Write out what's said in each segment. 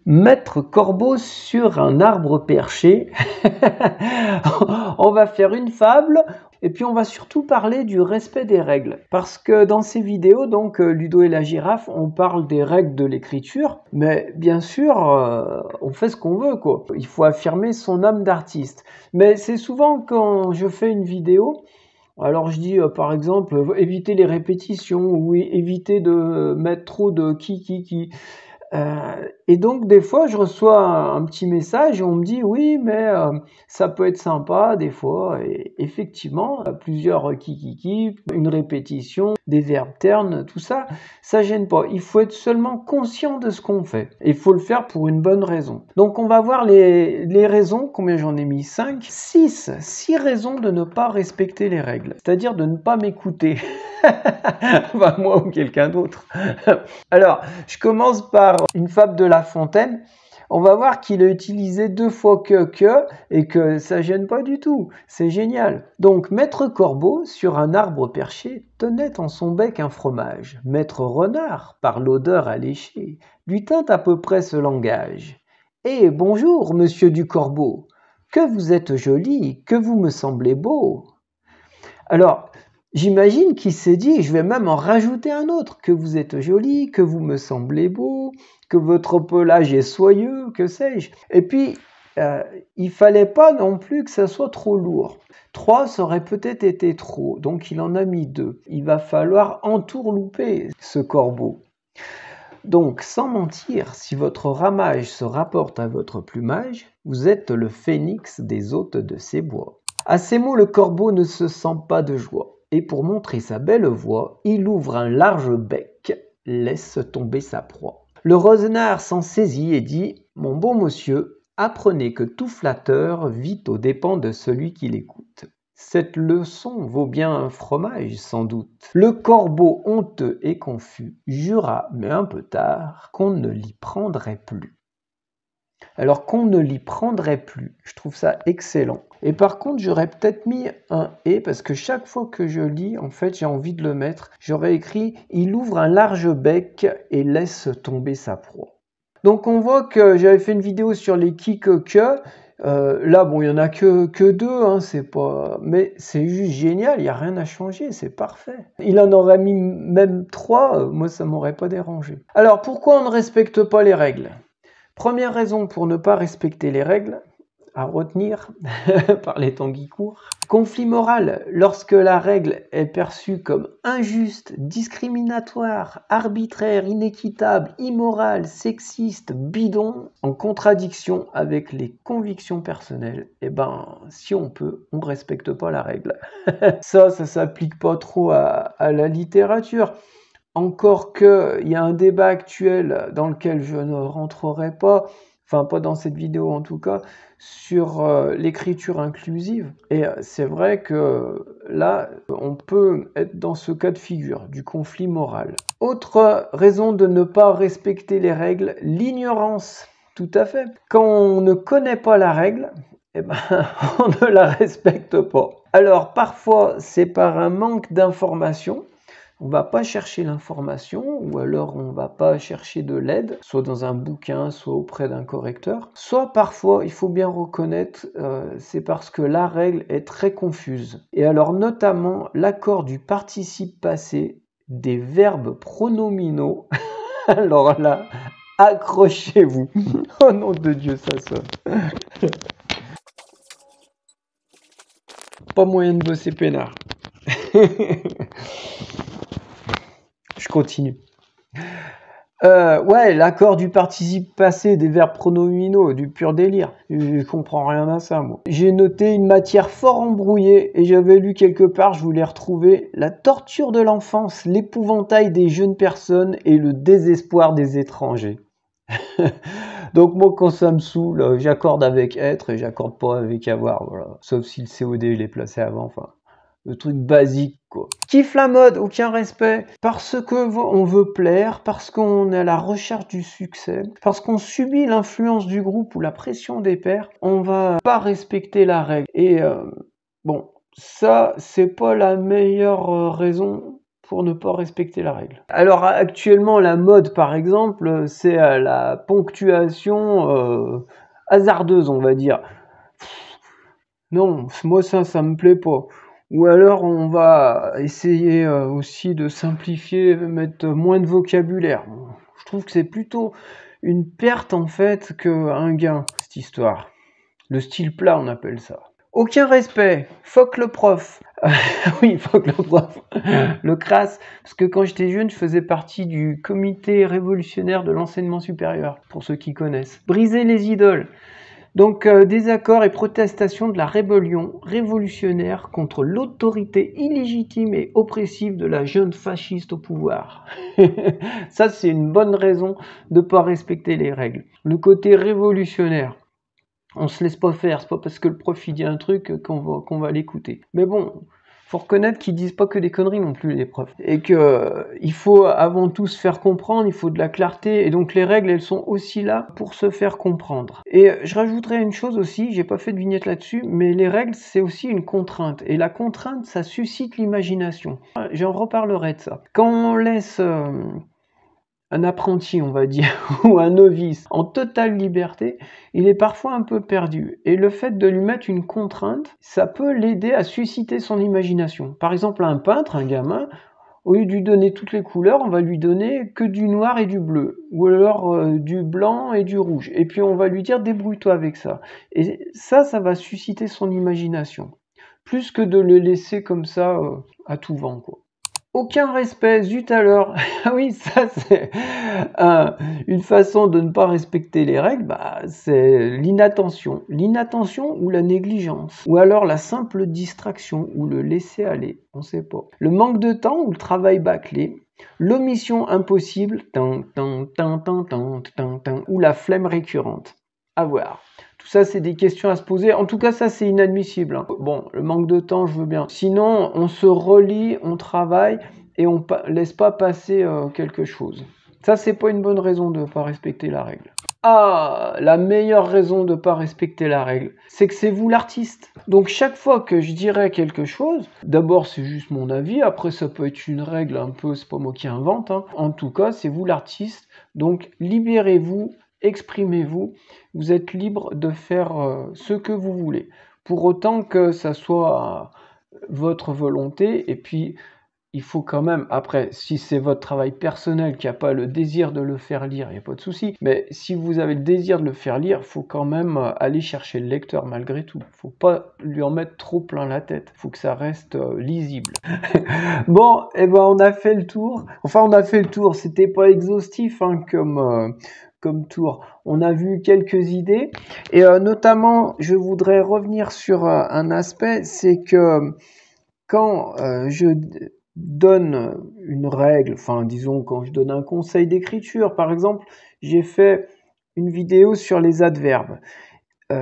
Maître Corbeau sur un arbre perché. On va faire une fable et puis on va surtout parler du respect des règles. Parce que dans ces vidéos, donc Ludo et la girafe, on parle des règles de l'écriture, mais bien sûr, on fait ce qu'on veut, quoi. Il faut affirmer son âme d'artiste. Mais c'est souvent quand je fais une vidéo, alors je dis par exemple, éviter les répétitions ou éviter de mettre trop de qui. Et donc des fois je reçois un petit message et on me dit: «Oui mais ça peut être sympa des fois» et effectivement, plusieurs qui, une répétition, des verbes ternes, tout ça, ça gêne pas. Il faut être seulement conscient de ce qu'on fait et il faut le faire pour une bonne raison. Donc on va voir les raisons, combien j'en ai mis? 5, 6 raisons de ne pas respecter les règles, c'est-à-dire de ne pas m'écouter. Enfin, moi ou quelqu'un d'autre. Alors, je commence par une fable de La Fontaine. On va voir qu'il a utilisé 2 fois que et que ça gêne pas du tout. C'est génial. Donc, Maître Corbeau, sur un arbre perché, tenait en son bec un fromage. Maître Renard, par l'odeur alléchée, lui tint à peu près ce langage. Eh, bonjour, monsieur du Corbeau, que vous êtes joli, que vous me semblez beau. Alors, j'imagine qu'il s'est dit, je vais même en rajouter un autre, que vous êtes joli, que vous me semblez beau, que votre pelage est soyeux, que sais-je. Et puis, il fallait pas non plus que ça soit trop lourd. 3, ça aurait peut-être été trop, donc il en a mis 2. Il va falloir entourlouper ce corbeau. Donc, sans mentir, si votre ramage se rapporte à votre plumage, vous êtes le phénix des hôtes de ces bois. À ces mots, le corbeau ne se sent pas de joie, et pour montrer sa belle voix, il ouvre un large bec, laisse tomber sa proie. Le renard s'en saisit et dit « Mon bon monsieur, apprenez que tout flatteur vit aux dépens de celui qui l'écoute. Cette leçon vaut bien un fromage, sans doute. » Le corbeau, honteux et confus, jura, mais un peu tard, qu'on ne l'y prendrait plus. Alors qu'on ne l'y prendrait plus, je trouve ça excellent. Et par contre, j'aurais peut-être mis un « et » parce que chaque fois que je lis, en fait, j'ai envie de le mettre. J'aurais écrit « Il ouvre un large bec et laisse tomber sa proie ». Donc on voit que j'avais fait une vidéo sur les qui, que. Là, bon, il n'y en a que 2, hein, c'est pas... mais c'est juste génial, il n'y a rien à changer, c'est parfait. Il en aurait mis même 3, moi ça m'aurait pas dérangé. Alors pourquoi on ne respecte pas les règles ? Première raison pour ne pas respecter les règles, à retenir par les temps qui courent. Conflit moral, lorsque la règle est perçue comme injuste, discriminatoire, arbitraire, inéquitable, immorale, sexiste, bidon, en contradiction avec les convictions personnelles, eh ben, si on peut, on ne respecte pas la règle. Ça s'applique pas trop à la littérature. Encore qu'il y a un débat actuel dans lequel je ne rentrerai pas, enfin pas dans cette vidéo en tout cas, sur l'écriture inclusive. Et c'est vrai que là, on peut être dans ce cas de figure, du conflit moral. Autre raison de ne pas respecter les règles, l'ignorance. Tout à fait. Quand on ne connaît pas la règle, eh ben, on ne la respecte pas. Alors parfois, c'est par un manque d'information. On ne va pas chercher l'information ou alors on ne va pas chercher de l'aide, soit dans un bouquin, soit auprès d'un correcteur. Soit parfois, il faut bien reconnaître, c'est parce que la règle est très confuse. Et alors notamment l'accord du participe passé, des verbes pronominaux. Alors là, accrochez-vous. Oh nom de Dieu, ça sonne. Pas moyen de bosser peinard. Je continue. Ouais, l'accord du participe passé des verbes pronominaux, du pur délire. Je comprends rien à ça, moi. J'ai noté une matière fort embrouillée et j'avais lu quelque part, je voulais retrouver la torture de l'enfance, l'épouvantail des jeunes personnes et le désespoir des étrangers. Donc moi, quand ça me saoule, j'accorde avec être et j'accorde pas avec avoir, voilà. Sauf si le COD il est placé avant, enfin... le truc basique, quoi. Kiffe la mode, aucun respect. Parce que on veut plaire, parce qu'on est à la recherche du succès, parce qu'on subit l'influence du groupe ou la pression des pairs, on va pas respecter la règle. Et bon, ça, c'est pas la meilleure raison pour ne pas respecter la règle. Alors actuellement, la mode, par exemple, c'est la ponctuation hasardeuse, on va dire. Non, moi ça me plaît pas. Ou alors on va essayer aussi de simplifier, mettre moins de vocabulaire. Je trouve que c'est plutôt une perte en fait qu'un gain, cette histoire. Le style plat, on appelle ça. Aucun respect, fuck le prof. Oui, fuck le prof. Le crasse, parce que quand j'étais jeune, je faisais partie du comité révolutionnaire de l'enseignement supérieur, pour ceux qui connaissent. Briser les idoles. Donc, désaccord et protestation de la rébellion révolutionnaire contre l'autorité illégitime et oppressive de la junte fasciste au pouvoir. Ça, c'est une bonne raison de ne pas respecter les règles. Le côté révolutionnaire. On se laisse pas faire, c'est pas parce que le prof il dit un truc qu'on va l'écouter. Mais bon, faut reconnaître qu'ils disent pas que des conneries non plus les profs. Et que il faut avant tout se faire comprendre, il faut de la clarté. Et donc les règles, elles sont aussi là pour se faire comprendre. Et je rajouterais une chose aussi, j'ai pas fait de vignette là-dessus, mais les règles, c'est aussi une contrainte. Et la contrainte, ça suscite l'imagination. J'en reparlerai de ça. Quand on laisse un apprenti, on va dire, ou un novice, en totale liberté, il est parfois un peu perdu. Et le fait de lui mettre une contrainte, ça peut l'aider à susciter son imagination. Par exemple, un peintre, un gamin, au lieu de lui donner toutes les couleurs, on va lui donner que du noir et du bleu, ou alors du blanc et du rouge. Et puis on va lui dire débrouille-toi avec ça. Et ça va susciter son imagination. Plus que de le laisser comme ça à tout vent, quoi. Aucun respect, zut alors. Ah oui, ça c'est une façon de ne pas respecter les règles, bah, c'est l'inattention. L'inattention ou la négligence. Ou alors la simple distraction ou le laisser aller, on sait pas. Le manque de temps ou le travail bâclé. L'omission impossible, ou la flemme récurrente. À voir. Tout ça, c'est des questions à se poser. En tout cas, ça, c'est inadmissible. Hein. Bon, le manque de temps, je veux bien. Sinon, on se relie, on travaille et on laisse pas passer quelque chose. Ça, c'est pas une bonne raison de pas respecter la règle. Ah, la meilleure raison de pas respecter la règle, c'est que c'est vous l'artiste. Donc chaque fois que je dirais quelque chose, d'abord c'est juste mon avis, après ça peut être une règle un peu, c'est pas moi qui invente. Hein. En tout cas, c'est vous l'artiste. Donc libérez-vous. Exprimez-vous, vous êtes libre de faire ce que vous voulez, pour autant que ça soit votre volonté, et puis il faut quand même, après, si c'est votre travail personnel qui n'a pas le désir de le faire lire, il n'y a pas de souci, mais si vous avez le désir de le faire lire, il faut quand même aller chercher le lecteur malgré tout, il ne faut pas lui en mettre trop plein la tête, il faut que ça reste lisible. Bon, et ben on a fait le tour, c'était pas exhaustif hein, comme tour. On a vu quelques idées et notamment je voudrais revenir sur un aspect, c'est que quand je donne une règle, enfin disons quand je donne un conseil d'écriture, par exemple, j'ai fait une vidéo sur les adverbes.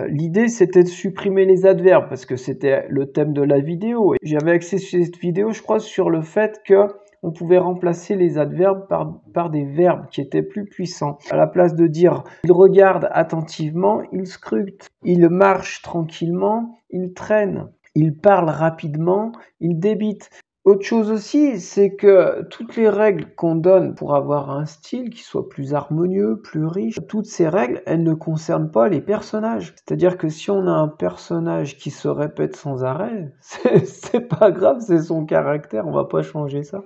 L'idée c'était de supprimer les adverbes parce que c'était le thème de la vidéo. J'avais axé cette vidéo, je crois, sur le fait que on pouvait remplacer les adverbes par des verbes qui étaient plus puissants. À la place de dire « il regarde attentivement », il scrute, il marche tranquillement, il traîne, il parle rapidement, il débite. Autre chose aussi, c'est que toutes les règles qu'on donne pour avoir un style qui soit plus harmonieux, plus riche, toutes ces règles, elles ne concernent pas les personnages. C'est-à-dire que si on a un personnage qui se répète sans arrêt, c'est pas grave, c'est son caractère, on va pas changer ça.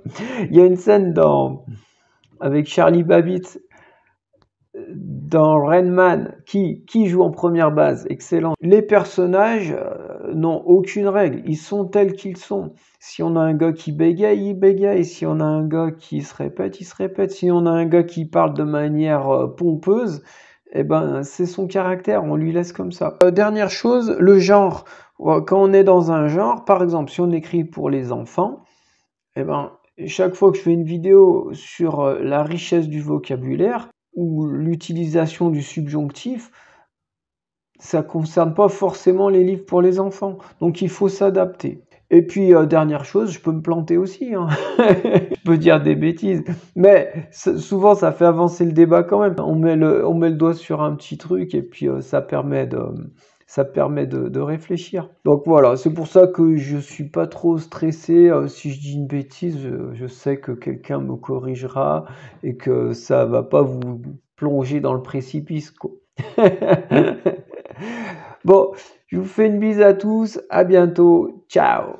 Il y a une scène avec Charlie Babbitt dans Rain Man, qui joue en première base, excellent. Les personnages n'ont aucune règle, ils sont tels qu'ils sont. Si on a un gars qui bégaye, il bégaye. Si on a un gars qui se répète, il se répète. Si on a un gars qui parle de manière pompeuse, eh ben c'est son caractère, on lui laisse comme ça. Dernière chose, le genre. Quand on est dans un genre, par exemple, si on écrit pour les enfants, eh ben chaque fois que je fais une vidéo sur la richesse du vocabulaire, ou l'utilisation du subjonctif, ça ne concerne pas forcément les livres pour les enfants. Donc il faut s'adapter. Et puis, dernière chose, je peux me planter aussi. Hein. Je peux dire des bêtises. Mais souvent, ça fait avancer le débat quand même. On met le doigt sur un petit truc et puis ça permet ça permet de réfléchir. Donc voilà, c'est pour ça que je suis pas trop stressé. Si je dis une bêtise, je sais que quelqu'un me corrigera et que ça va pas vous plonger dans le précipice, quoi. Bon, je vous fais une bise à tous, à bientôt, ciao!